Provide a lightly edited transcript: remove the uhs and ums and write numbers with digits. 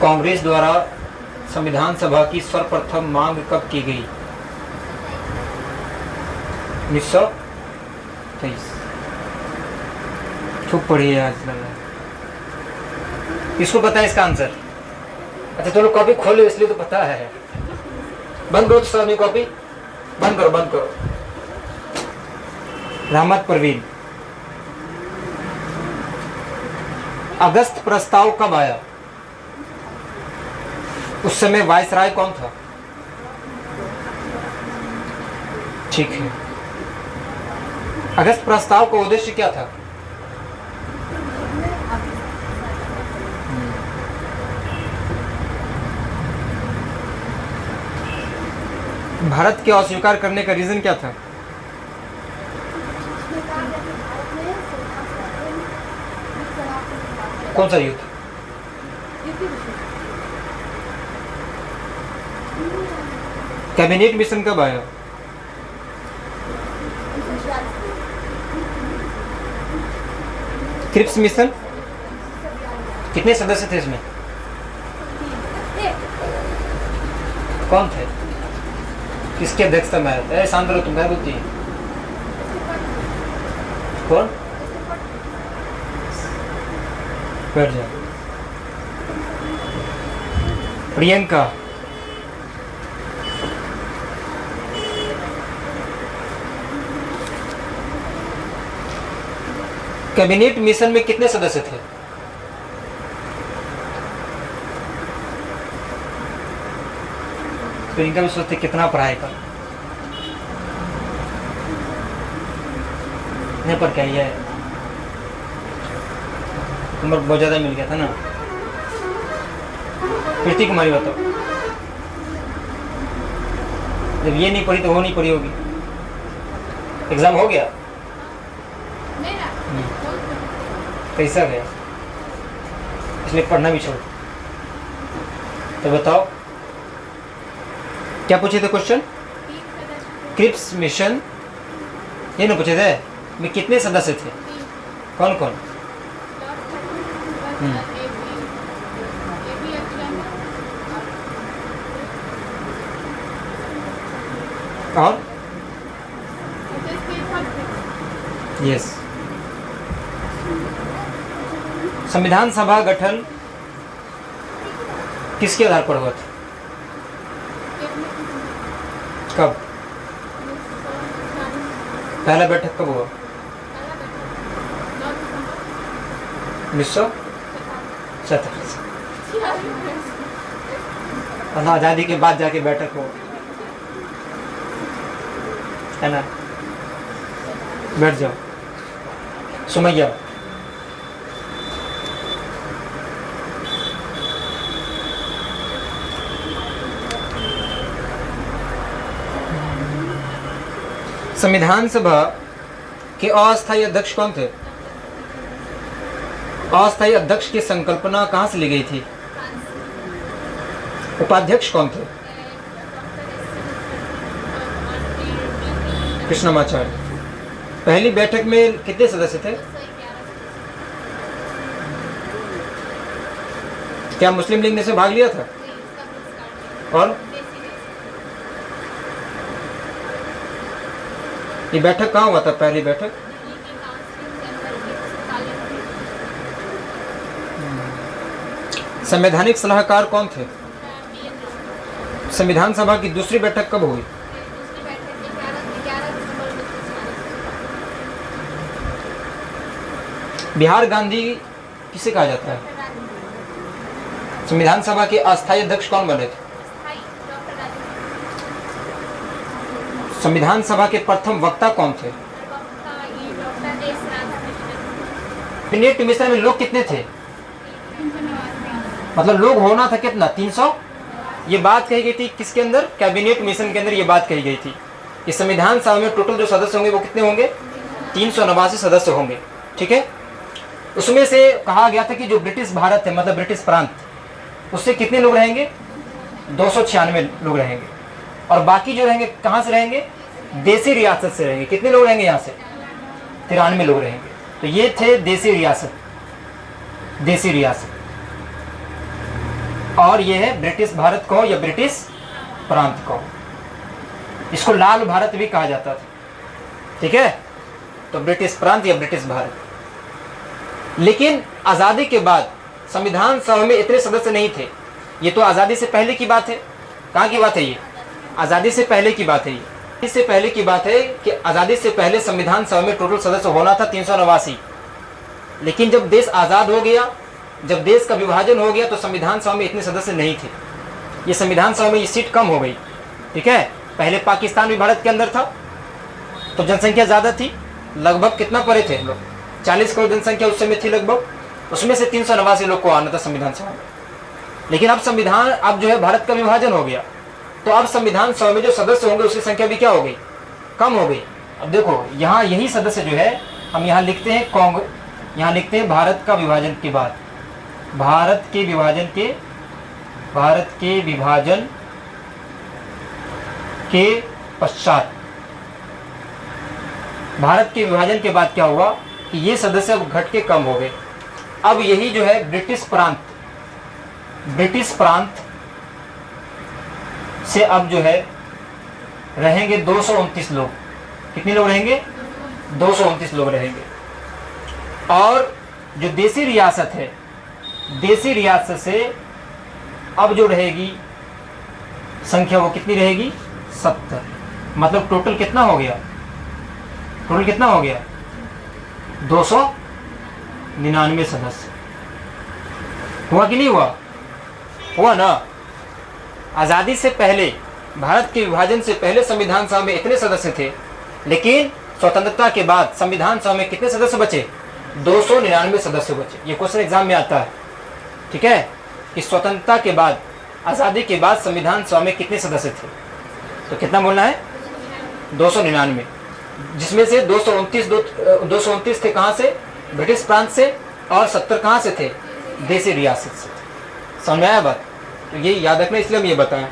कांग्रेस द्वारा संविधान सभा की सर्वप्रथम मांग कब की गई? 1923। खूब पढ़ी है आज लग रहा है। इसको पता है इसका आंसर? अच्छा चलो कॉपी खोलो इसलिए तो पता है। बंद करो सर, कॉपी बंद करो, बंद करो। रहमत परवीन, अगस्त प्रस्ताव कब आया? उस समय वायसराय कौन था? ठीक है। अगस्त प्रस्ताव का उद्देश्य क्या था? भारत के अस्वीकार करने का रीजन क्या था? कौन सा युद्ध? कैबिनेट मिशन कब आया? क्रिप्स मिशन कितने सदस्य थे इसमें? कौन थे? किसकी अध्यक्षता में आया था? शांत रहो तुम, क्या बोलती है? कौन? बैठ जाओ। प्रियंका, कैबिनेट मिशन में कितने सदस्य थे? प्रियंका भी सोचते कितना पढ़ाएगा, नहीं पर क्या ये नंबर बहुत ज्यादा मिल गया था ना। प्रीति कुमारी बताओ, जब ये नहीं पढ़ी तो वो नहीं पढ़ी होगी। एग्जाम हो गया? कैसा गया? इसलिए पढ़ना भी छोड़। तो बताओ क्या पूछे थे क्वेश्चन? क्रिप्स मिशन ये ना पूछे थे में कितने सदस्य थे? कौन कौन? और यस, संविधान सभा गठन किसके आधार पर हुआ था? कब? पहला बैठक कब हुआ? 1947। आजादी के बाद जाके बैठक हो, है ना? बैठ जाओ। सुमैया, संविधान सभा के अस्थायी अध्यक्ष कौन थे? अस्थायी अध्यक्ष की संकल्पना कहां से ली गई थी? उपाध्यक्ष कौन थे? कृष्णमाचार्य। पहली बैठक में कितने सदस्य थे? क्या मुस्लिम लीग ने से भाग लिया था? और ये बैठक कहाँ हुआ था? पहली बैठक संवैधानिक सलाहकार कौन थे? संविधान सभा की दूसरी बैठक कब हुई? बिहार गांधी किसे कहा जाता है? संविधान सभा के अस्थायी अध्यक्ष कौन बने थे? संविधान सभा के प्रथम वक्ता कौन थे? कैबिनेट मिशन में लोग कितने थे? मतलब लोग होना था कितना? 300। ये बात कही गई थी किसके अंदर? कैबिनेट मिशन के अंदर ये बात कही गई थी कि संविधान सभा में टोटल जो सदस्य होंगे वो कितने होंगे? 389 सदस्य होंगे। ठीक है। उसमें से कहा गया था कि जो ब्रिटिश भारत है, मतलब ब्रिटिश प्रांत, उससे कितने लोग रहेंगे? 296 लोग रहेंगे। और बाकी जो रहेंगे कहाँ से रहेंगे? देसी रियासत से रहेंगे। कितने लोग रहेंगे यहाँ से? 93 लोग रहेंगे। तो ये थे देसी रियासत, देसी रियासत। और ये है ब्रिटिश भारत कहो या ब्रिटिश प्रांत कहो। इसको लाल भारत भी कहा जाता था, ठीक है। तो ब्रिटिश प्रांत या ब्रिटिश भारत। लेकिन आज़ादी के बाद संविधान सभा में इतने सदस्य नहीं थे। ये तो आज़ादी से पहले की बात है। कहाँ की बात है ये? आज़ादी से पहले की बात है ये। इससे पहले की बात है कि आज़ादी से पहले संविधान सभा में टोटल सदस्य होना था 389। लेकिन जब देश आज़ाद हो गया, जब देश का विभाजन हो गया, तो संविधान सभा में इतने सदस्य नहीं थे। ये संविधान सभा में ये सीट कम हो गई, ठीक है। पहले पाकिस्तान भी भारत के अंदर था, तो जनसंख्या ज़्यादा थी। लगभग कितना पड़े थे लोग? 40 करोड़ जनसंख्या उस समय थी लगभग। उसमें से 389 लोग को आना था संविधान सभा में। लेकिन अब जो है भारत का विभाजन हो गया, तो अब संविधान सभा में जो सदस्य होंगे उसकी संख्या भी क्या हो गई? कम हो गई। अब देखो यहाँ यही सदस्य जो है, हम यहाँ लिखते हैं यहाँ लिखते हैं भारत का विभाजन के बाद, भारत के विभाजन के पश्चात, भारत के विभाजन के बाद क्या हुआ कि ये सदस्य अब घट के कम हो गए। अब यही जो है ब्रिटिश प्रांत से अब जो है रहेंगे 229 लोग। कितने लोग रहेंगे? 229 लोग रहेंगे। और जो देसी रियासत है, देसी रियासत से अब जो रहेगी संख्या वो कितनी रहेगी? 70। मतलब टोटल कितना हो गया? 299 सदस्य। हुआ कि नहीं हुआ? हुआ ना। आज़ादी से पहले, भारत के विभाजन से पहले संविधान सभा में इतने सदस्य थे, लेकिन स्वतंत्रता के बाद संविधान सभा में कितने सदस्य बचे? 299 सदस्य बचे। ये क्वेश्चन एग्जाम में आता है, ठीक है, कि स्वतंत्रता के बाद, आज़ादी के बाद संविधान सभा में कितने सदस्य थे? तो कितना बोलना है? 299, जिसमें से 229 थे कहाँ से? ब्रिटिश प्रांत से, और 70 कहाँ से थे? देसी रियासत से। समझ में आया बात? तो ये याद रखना, इसलिए हम ये बताएं।